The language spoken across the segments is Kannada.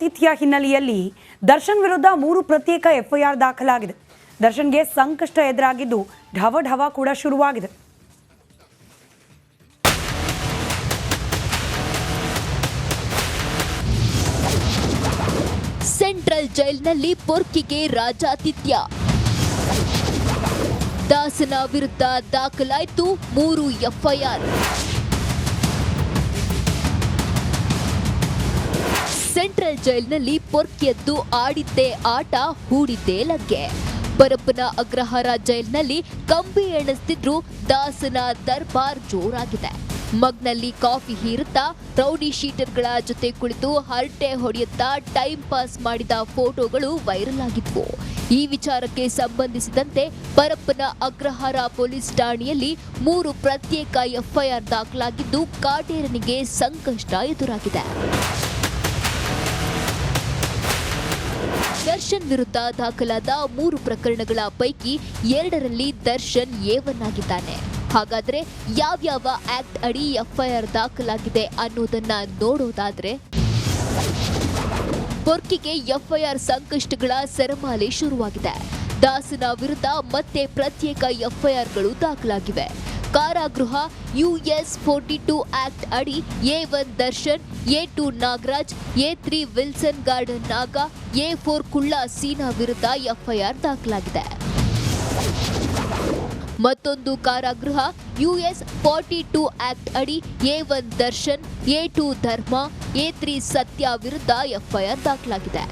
ತಿಥಿಯ ಹಿನ್ನೆಲೆಯಲ್ಲಿ ದರ್ಶನ್ ವಿರುದ್ಧ 3 ಪ್ರತ್ಯೇಕ ಎಫ್ಐಆರ್ ದಾಖಲಾಗಿದೆ. ದರ್ಶನ್ಗೆ ಸಂಕಷ್ಟ ಎದುರಾಗಿದ್ದು ಢವಢವ ಕೂಡ ಶುರುವಾಗಿದೆ. ಸೆಂಟ್ರಲ್ ಜೈಲಿನಲ್ಲಿ ಪೊರ್ಕಿಗೆ ರಾಜಾತಿಥ್ಯ. ದಾಸನ ವಿರುದ್ಧ ದಾಖಲಾಯಿತು 3 ಎಫ್ಐಆರ್. ಸೆಂಟ್ರಲ್ ಜೈಲಿನಲ್ಲಿ ಪೊರ್ಕಿಯದ್ದು ಆಡಿದ್ದೇ ಆಟ, ಹೂಡಿದ್ದೇ ಲಗ್ಗೆ. ಪರಪ್ಪನ ಅಗ್ರಹಾರ ಜೈಲಿನಲ್ಲಿ ಕಂಬಿ ಎಣಿಸ್ತಿದ್ರು ದಾಸನ ದರ್ಬಾರ್ ಜೋರಾಗಿದೆ. ಮಗ್ನಲ್ಲಿ ಕಾಫಿ ಹೀರುತ್ತಾ ರೌಡಿ ಶೀಟರ್ಗಳ ಜೊತೆ ಕುಳಿತು ಹರಟೆ ಹೊಡೆಯುತ್ತಾ ಟೈಮ್ ಪಾಸ್ ಮಾಡಿದ ಫೋಟೋಗಳು ವೈರಲ್ ಆಗಿದ್ವು. ಈ ವಿಚಾರಕ್ಕೆ ಸಂಬಂಧಿಸಿದಂತೆ ಪರಪ್ಪನ ಅಗ್ರಹಾರ ಪೊಲೀಸ್ ಠಾಣೆಯಲ್ಲಿ 3 ಪ್ರತ್ಯೇಕ ಎಫ್ಐಆರ್ ದಾಖಲಾಗಿದ್ದು ಕಾಟೇರನಿಗೆ ಸಂಕಷ್ಟ ಎದುರಾಗಿದೆ. ದರ್ಶನ್ ವಿರುದ್ಧ ದಾಖಲಾದ 3 ಪ್ರಕರಣಗಳ ಪೈಕಿ 2ರಲ್ಲಿ ದರ್ಶನ್ A1 ಆಗಿದ್ದಾನೆ. ಹಾಗಾದ್ರೆ ಯಾವ್ಯಾವ ಆಕ್ಟ್ ಅಡಿ ಎಫ್ಐಆರ್ ದಾಖಲಾಗಿದೆ ಅನ್ನೋದನ್ನ ನೋಡೋದಾದ್ರೆ, ಪೊರ್ಕಿಗೆ ಎಫ್ಐಆರ್ ಸಂಕಷ್ಟಗಳ ಸರಮಾಲೆ ಶುರುವಾಗಿದೆ. ದಾಸನ ವಿರುದ್ಧ ಮತ್ತೆ ಪ್ರತ್ಯೇಕ ಎಫ್ಐಆರ್ಗಳು ದಾಖಲಾಗಿವೆ. ಕಾರಾಗೃಹ US 42 ಆಕ್ಟ್ ಅಡಿ A1 Darshan, A2 Nagaraj, A3 Wilson garden ನಾಗ, A4 ಕುಳ್ಳ ಸೀನಾ ವಿರುದ್ಧ ಎಫ್ಐಆರ್ ದಾಖಲಾಗಿದೆ. ಮತ್ತೊಂದು ಕಾರಾಗೃಹ US 42 ಆಕ್ಟ್ ಅಡಿ A1 ದರ್ಶನ್, A2 ಧರ್ಮ, A3 ಸತ್ಯ ವಿರುದ್ಧ ಎಫ್ಐಆರ್ ದಾಖಲಾಗಿದೆ.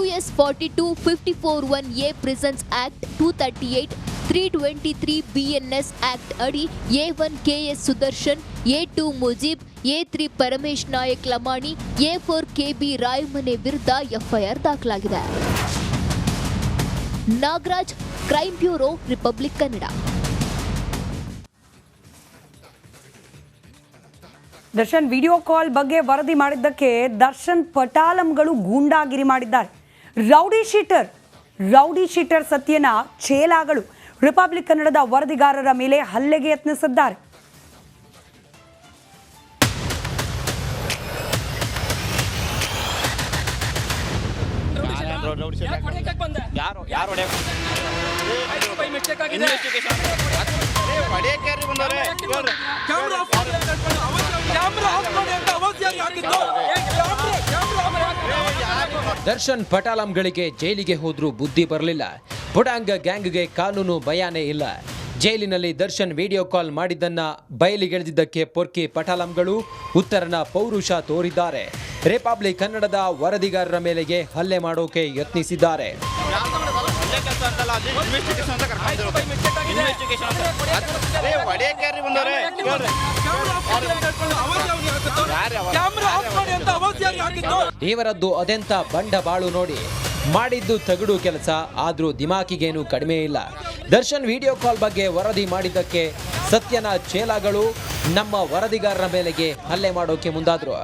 US 42 54(1)A prisons act 238 323 BNS act ಅಡಿ A1 KS Sudarshan, A2 Mujib, A3 Paramesh Nayak Lamani, A4 KB ರಾಯಮನೆ ವಿರುದ್ಧ ಎಫ್ಐಆರ್ ದಾಖಲಾಗಿದೆ. Nagaraj, crime bureau, republic Kannada. Darshan video call ಬಗ್ಗೆ ವರದಿ ಮಾಡಿದ್ದಕ್ಕೆ ದರ್ಶನ್ ಪಟಾಲಂಗಳು ಗೂಂಡಾಗಿರಿ ಮಾಡಿದ್ದಾರೆ. ರೌಡಿ ಶೀಟರ್ ಸತ್ಯನ ಚೇಲಾಗಳು ರಿಪಬ್ಲಿಕ್ ಕನ್ನಡದ ವರದಿಗಾರರ ಮೇಲೆ ಹಲ್ಲೆಗೆ ಯತ್ನಿಸಿದ್ದಾರೆ. ದರ್ಶನ್ ಪಟಾಲಂಗಳಿಗೆ ಜೈಲಿಗೆ ಹೋದ್ರೂ ಬುದ್ಧಿ ಬರಲಿಲ್ಲ. ಬುಡಾಂಗ ಗ್ಯಾಂಗ್ಗೆ ಕಾನೂನು ಭಯಾನೇ ಇಲ್ಲ. ಜೈಲಿನಲ್ಲಿ ದರ್ಶನ್ ವಿಡಿಯೋ ಕಾಲ್ ಮಾಡಿದ್ದನ್ನ ಬಯಲಿಗೆಳೆದಿದ್ದಕ್ಕೆ ಪೊರ್ಕಿ ಪಟಾಲಂಗಳು ಉತ್ತರನ ಪೌರುಷ ತೋರಿದ್ದಾರೆ. ರಿಪಬ್ಲಿಕ್ ಕನ್ನಡದ ವರದಿಗಾರರ ಮೇಲೆಗೆ ಹಲ್ಲೆ ಮಾಡೋಕೆ ಯತ್ನಿಸಿದ್ದಾರೆ. ಇವರದ್ದು ಅದೆಂತ ಬಂಡವಾಳು ನೋಡಿ. ಮಾಡಿದ್ದು ತಗಡು ಕೆಲಸ, ಆದ್ರೂ ದಿಮಾಕಿಗೇನು ಕಡಿಮೆ ಇಲ್ಲ. ದರ್ಶನ್ ವಿಡಿಯೋ ಕಾಲ್ ಬಗ್ಗೆ ವರದಿ ಮಾಡಿದ್ದಕ್ಕೆ ಸತ್ಯನ ಚೇಲಾಗಳು ನಮ್ಮ ವರದಿಗಾರರ ಮೇಲೆಗೆ ಹಲ್ಲೆ ಮಾಡೋಕೆ ಮುಂದಾದ್ರು.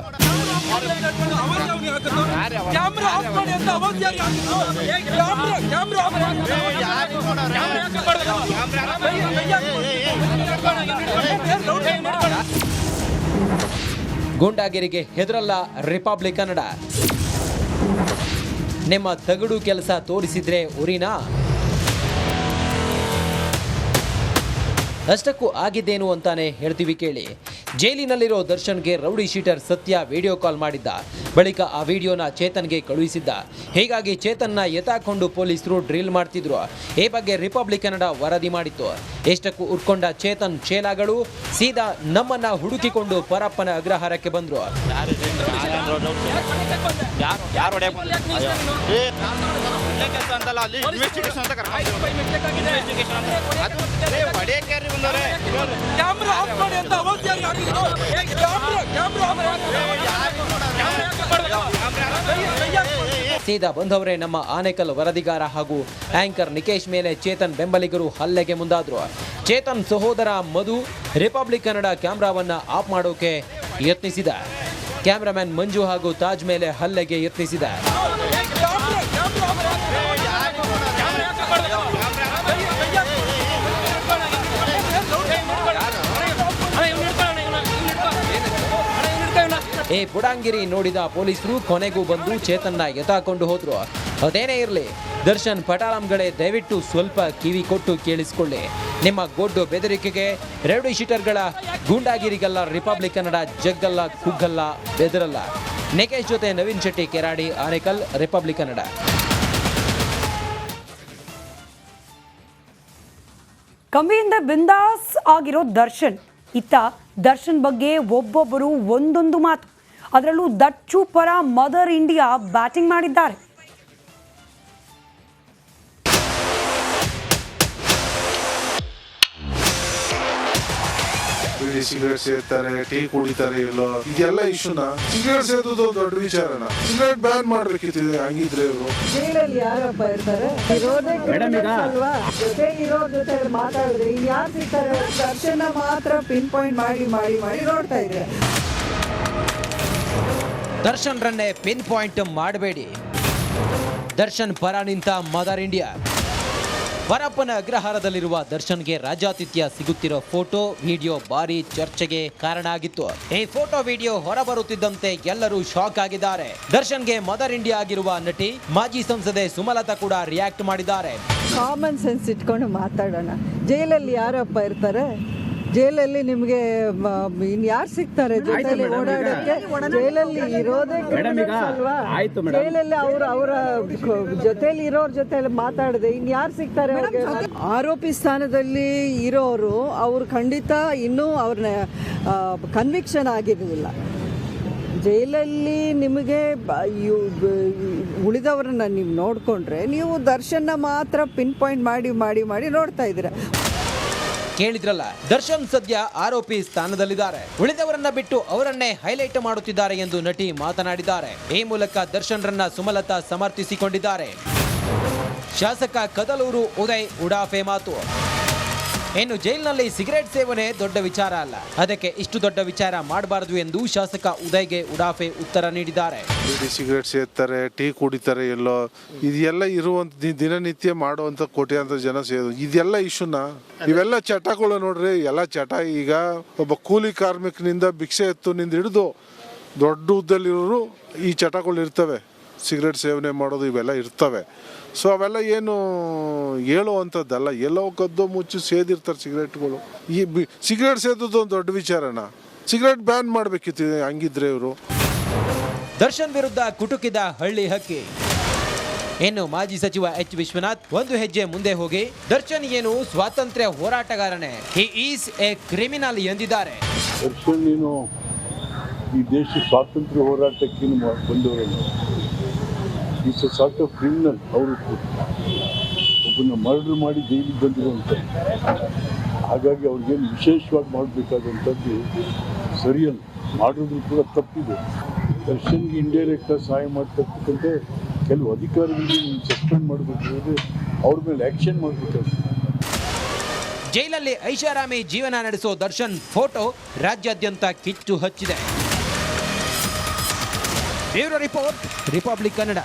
ಗೂಂಡಾಗಿರಿಗೆ ಹೆದರಲ್ಲ ರಿಪಬ್ಲಿಕ್ ಕನ್ನಡ. ನಿಮ್ಮ ತಗಡು ಕೆಲಸ ತೋರಿಸಿದ್ರೆ ಉರಿನಾ? ಅಷ್ಟಕ್ಕೂ ಆಗಿದ್ದೇನು ಅಂತಾನೆ ಹೇಳ್ತೀವಿ ಕೇಳಿ. ಜೈಲಿನಲ್ಲಿರೋ ದರ್ಶನ್ಗೆ ರೌಡಿ ಶೀಟರ್ ಸತ್ಯ ವಿಡಿಯೋ ಕಾಲ್ ಮಾಡಿದ್ದ. ಬಳಿಕ ಆ ವಿಡಿಯೋನ ಚೇತನ್ಗೆ ಕಳುಹಿಸಿದ್ದ. ಹೀಗಾಗಿ ಚೇತನ್ನ ಎತ್ತಾಕೊಂಡು ಪೊಲೀಸರು ಡ್ರಿಲ್ ಮಾಡ್ತಿದ್ರು. ಈ ಬಗ್ಗೆ ರಿಪಬ್ಲಿಕ್ ಕನ್ನಡ ವರದಿ ಮಾಡಿತ್ತು. ಎಷ್ಟಕ್ಕೂ ಉಟ್ಕೊಂಡ ಚೇತನ್ ಚೇಲಾಗಳು ಸೀದಾ ನಮ್ಮನ್ನ ಹುಡುಕಿಕೊಂಡು ಪರಪ್ಪನ ಅಗ್ರಹಾರಕ್ಕೆ ಬಂದ್ರು. ಸೀದಾ ಬಂದವರೇ ನಮ್ಮ ಆನೇಕಲ್ ವರದಿಗಾರ ಹಾಗೂ ಆಂಕರ್ ನಿಕೇಶ್ ಮೇಲೆ ಚೇತನ್ ಬೆಂಬಲಿಗರು ಹಲ್ಲೆಗೆ ಮುಂದಾದ್ರು. ಚೇತನ್ ಸಹೋದರ ಮಧು ರಿಪಬ್ಲಿಕ್ ಕನ್ನಡ ಕ್ಯಾಮ್ರಾವನ್ನ ಆಫ್ ಮಾಡೋಕೆ ಯತ್ನಿಸಿದ. ಕ್ಯಾಮ್ರಾಮನ್ ಮಂಜು ಹಾಗೂ ತಾಜ್ ಮೇಲೆ ಹಲ್ಲೆಗೆ ಯತ್ನಿಸಿದ. ಈ ಬುಡಾಂಗಿರಿ ನೋಡಿದ ಪೊಲೀಸರು ಕೊನೆಗೂ ಬಂದು ಚೇತನ್ನ ಎತ್ತಾಕೊಂಡು ಹೋದ್ರು. ಅದೇನೇ ಇರಲಿ, ದರ್ಶನ್ ಪಟಾಳಂಗಳೇ ದಯವಿಟ್ಟು ಸ್ವಲ್ಪ ಕಿವಿ ಕೊಟ್ಟು ಕೇಳಿಸಿಕೊಳ್ಳಿ. ನಿಮ್ಮ ಗೊಡ್ಡು ಬೆದರಿಕೆಗೆ ರೌಡಿ ಶೀಟರ್ಗಳ ಗೂಂಡಾಗಿರಿಗಲ್ಲ ರಿಪಬ್ಲಿಕ್ ಕನ್ನಡ ಜಗ್ಗಲ್ಲ, ಕುಗ್ಗಲ್ಲ, ಬೆದರಲ್ಲ. ನಿಕೇಶ್ ಜೊತೆ ನವೀನ್ ಶೆಟ್ಟಿ, ಕೆರಾಡಿ, ಆನೇಕಲ್, ರಿಪಬ್ಲಿಕ್ ಕನ್ನಡ. ಕಂಬಿಯಿಂದ ಬಿಂದಾಸ್ ಆಗಿರೋ ದರ್ಶನ್, ಇತ್ತ ದರ್ಶನ್ ಬಗ್ಗೆ ಒಬ್ಬೊಬ್ಬರು ಒಂದೊಂದು ಮಾತು. ಅದರಲ್ಲೂ ದಚ್ಚು ಪರ ಮದರ್ ಇಂಡಿಯಾ ಬ್ಯಾಟಿಂಗ್ ಮಾಡಿದ್ದಾರೆ. ಸಿಗರೇಟ್ ಸೇರ್ತಾರೆ, ಟೀ ಕುಡಿತಾರೆ, ಇಲ್ಲೋ ಇದೆಲ್ಲ ಇಶ್ಯೂನ. ಸಿಗರೇಟ್ ಸೇದೋದು ದೊಡ್ಡ ವಿಚಾರನ. ಸಿಗರೇಟ್ ಬ್ಯಾನ್ ಮಾಡ್ಬೇಕಿತ್ತು ಹಂಗಿದ್ರೆ ಇವರು. ಜೈಲಲ್ಲಿ ಯಾರಪ್ಪ ಇರ್ತಾರೆ? ಇರೋದೇ ಅಲ್ವಾ? ಜೊತೆ ಇರೋ ಜೊತೆ ಮಾತಾಡಿದ್ರೆ ಯಾರು ಸಿಗ್ತಾರೆ? ದರ್ಶನ ಮಾತ್ರ ಪಿನ್ ಪಾಯಿಂಟ್ ಮಾಡಿ ಮಾಡಿ ಮಾಡಿ ನೋಡ್ತಾ ಇದೆ. ದರ್ಶನ್ ರನ್ನೇ ಪಿನ್ ಪಾಯಿಂಟ್ ಮಾಡಬೇಡಿ. ದರ್ಶನ್ ಪರ ನಿಂತ ಮದರ್ ಇಂಡಿಯಾ. ಪರಪ್ಪನ ಅಗ್ರಹಾರದಲ್ಲಿರುವ ದರ್ಶನ್ಗೆ ರಾಜ್ಯಾತಿಥ್ಯ ಸಿಗುತ್ತಿರೋ ಫೋಟೋ ವಿಡಿಯೋ ಭಾರಿ ಚರ್ಚೆಗೆ ಕಾರಣ ಆಗಿತ್ತು. ಈ ಫೋಟೋ ವಿಡಿಯೋ ಹೊರಬರುತ್ತಿದ್ದಂತೆ ಎಲ್ಲರೂ ಶಾಕ್ ಆಗಿದ್ದಾರೆ. ದರ್ಶನ್ಗೆ ಮದರ್ ಇಂಡಿಯಾ ಆಗಿರುವ ನಟಿ ಮಾಜಿ ಸಂಸದೆ ಸುಮಲತಾ ಕೂಡ ರಿಯಾಕ್ಟ್ ಮಾಡಿದ್ದಾರೆ. ಕಾಮನ್ ಸೆನ್ಸ್ ಇಟ್ಕೊಂಡು ಮಾತಾಡೋಣ. ಜೈಲಲ್ಲಿ ಯಾರಪ್ಪ ಇರ್ತಾರೆ? ಜೈಲಲ್ಲಿ ನಿಮಗೆ ಇನ್ಯಾರು ಸಿಗ್ತಾರೆ ಜೊತೆಲಿ ಓಡಾಡಕ್ಕೆ? ಜೈಲಲ್ಲಿ ಇರೋದೇ ಅಲ್ವಾ? ಜೈಲಲ್ಲಿ ಅವರ ಜೊತೆಲಿ ಇರೋರ ಜೊತೆಲಿ ಮಾತಾಡದೆ ಇನ್ಯಾರು ಸಿಗ್ತಾರೆ? ಆರೋಪಿ ಸ್ಥಾನದಲ್ಲಿ ಇರೋರು ಅವ್ರು ಖಂಡಿತ ಇನ್ನೂ ಅವ್ರನ್ನ ಕನ್ವಿಕ್ಷನ್ ಆಗಿರಲಿಲ್ಲ. ಜೈಲಲ್ಲಿ ನಿಮಗೆ ಉಳಿದವ್ರನ್ನ ನೀವು ನೋಡಿಕೊಂಡ್ರೆ ನೀವು ದರ್ಶನ ಮಾತ್ರ ಪಿನ್ ಪಾಯಿಂಟ್ ಮಾಡಿ ಮಾಡಿ ಮಾಡಿ ನೋಡ್ತಾ ಇದ್ದೀರ. ಕೇಳಿದ್ರಲ್ಲ, ದರ್ಶನ್ ಸದ್ಯ ಆರೋಪಿ ಸ್ಥಾನದಲ್ಲಿದ್ದಾರೆ. ಉಳಿದವರನ್ನ ಬಿಟ್ಟು ಅವರನ್ನೇ ಹೈಲೈಟ್ ಮಾಡುತ್ತಿದ್ದಾರೆ ಎಂದು ನಟಿ ಮಾತನಾಡಿದ್ದಾರೆ. ಈ ಮೂಲಕ ದರ್ಶನ್ ರನ್ನ ಸುಮಲತಾ ಸಮರ್ಥಿಸಿಕೊಂಡಿದ್ದಾರೆ. ಶಾಸಕ ಕದಲೂರು ಉದಯ್ ಉಡಾಫೆ ಮಾತು. ಇನ್ನು ಜೈಲಿನಲ್ಲಿ ಸಿಗರೇಟ್ ಸೇವನೆ ದೊಡ್ಡ ವಿಚಾರ ಅಲ್ಲ, ಅದಕ್ಕೆ ಇಷ್ಟು ದೊಡ್ಡ ವಿಚಾರ ಮಾಡಬಾರದು ಎಂದು ಶಾಸಕ ಉದಯ್ಗೆ ಉಡಾಫೆ ಉತ್ತರ ನೀಡಿದ್ದಾರೆ. ಸಿಗರೇಟ್ ಸೇರ್ತಾರೆ, ಟೀ ಕುಡಿತಾರೆ, ಎಲ್ಲೋ ಇದೆಲ್ಲ ಇರುವಂತ ದಿನನಿತ್ಯ ಮಾಡುವಂತ ಕೋಟ್ಯಾಂತರ ಜನ ಸೇರೋದು ಇದೆಲ್ಲ ಇಶ್ಯೂನ. ಇವೆಲ್ಲ ಚಟಗಳು ನೋಡ್ರಿ, ಎಲ್ಲ ಚಟ. ಈಗ ಒಬ್ಬ ಕೂಲಿ ಕಾರ್ಮಿಕನಿಂದ ಭಿಕ್ಷೆ ಎತ್ತುನಿಂದ ಹಿಡಿದು ದೊಡ್ಡ ಹುದ್ದೆಲಿರೋರು ಈ ಚಟಗಳು ಇರ್ತವೆ. ಸಿಗರೇಟ್ ಸೇವನೆ ಮಾಡೋದು ಇವೆಲ್ಲ ಇರ್ತವೆ. ಸೊ ಅವೆಲ್ಲ ಏನು ಹೇಳುವಂಥದ್ದಲ್ಲ. ಎಲ್ಲೋ ಕದ್ದು ಮುಚ್ಚಿ ಸೇದಿರ್ತಾರೆ ಸಿಗರೇಟ್ಗಳು. ಈ ಸಿಗರೇಟ್ ಸೇದೋದು ಒಂದು ದೊಡ್ಡ ವಿಚಾರನ. ಸಿಗರೇಟ್ ಬ್ಯಾನ್ ಮಾಡಬೇಕಿತ್ತು ಹಂಗಿದ್ರೆ ಇವರು. ದರ್ಶನ್ ವಿರುದ್ಧ ಕುಟುಕಿದ ಹಳ್ಳಿ ಹಕ್ಕಿ. ಇನ್ನು ಮಾಜಿ ಸಚಿವ ಎಚ್ ವಿಶ್ವನಾಥ್ ಒಂದು ಹೆಜ್ಜೆ ಮುಂದೆ ಹೋಗಿ ದರ್ಶನ್ ಏನು ಸ್ವಾತಂತ್ರ್ಯ ಹೋರಾಟಗಾರನೇ, ಹಿ ಈಸ್ ಎ ಕ್ರಿಮಿನಲ್ ಎಂದಿದ್ದಾರೆ. ದರ್ಶನ್ ಏನು ಈ ದೇಶ ಸ್ವಾತಂತ್ರ್ಯ ಹೋರಾಟಕ್ಕೆ ಬಂದವರಲ್ಲ, is a sort of criminal. ಅವರು ಒಬ್ಬನ ಮರ್ಡರ್ ಮಾಡಿ ಜೈಲಿಗೆ ಬಂದಿರುವಂಥ, ಹಾಗಾಗಿ ಅವ್ರಿಗೇನು ವಿಶೇಷವಾಗಿ ಮಾಡಬೇಕಾದಂಥದ್ದು ಸರಿಯಲ್ಲ. ಮಾಡೋದು ಕೂಡ ತಪ್ಪಿದೆ. ದರ್ಶನ್ಗೆ ಇಂಡೈರೆಕ್ಟಾಗಿ ಸಹಾಯ ಮಾಡ್ತಕ್ಕಂಥ ಕೆಲವು ಅಧಿಕಾರಿಗಳಿಗೆ ಸಸ್ಪೆಂಡ್ ಮಾಡಬೇಕಾದ್ರೆ ಅವ್ರ ಮೇಲೆ ಆ್ಯಕ್ಷನ್ ಮಾಡಬೇಕಾಗುತ್ತೆ. ಜೈಲಲ್ಲಿ ಐಷಾರಾಮಿ ಜೀವನ ನಡೆಸೋ ದರ್ಶನ್ ಫೋಟೋ ರಾಜ್ಯಾದ್ಯಂತ ಕಿಚ್ಚು ಹಚ್ಚಿದೆ. Bureau report, republic Kannada.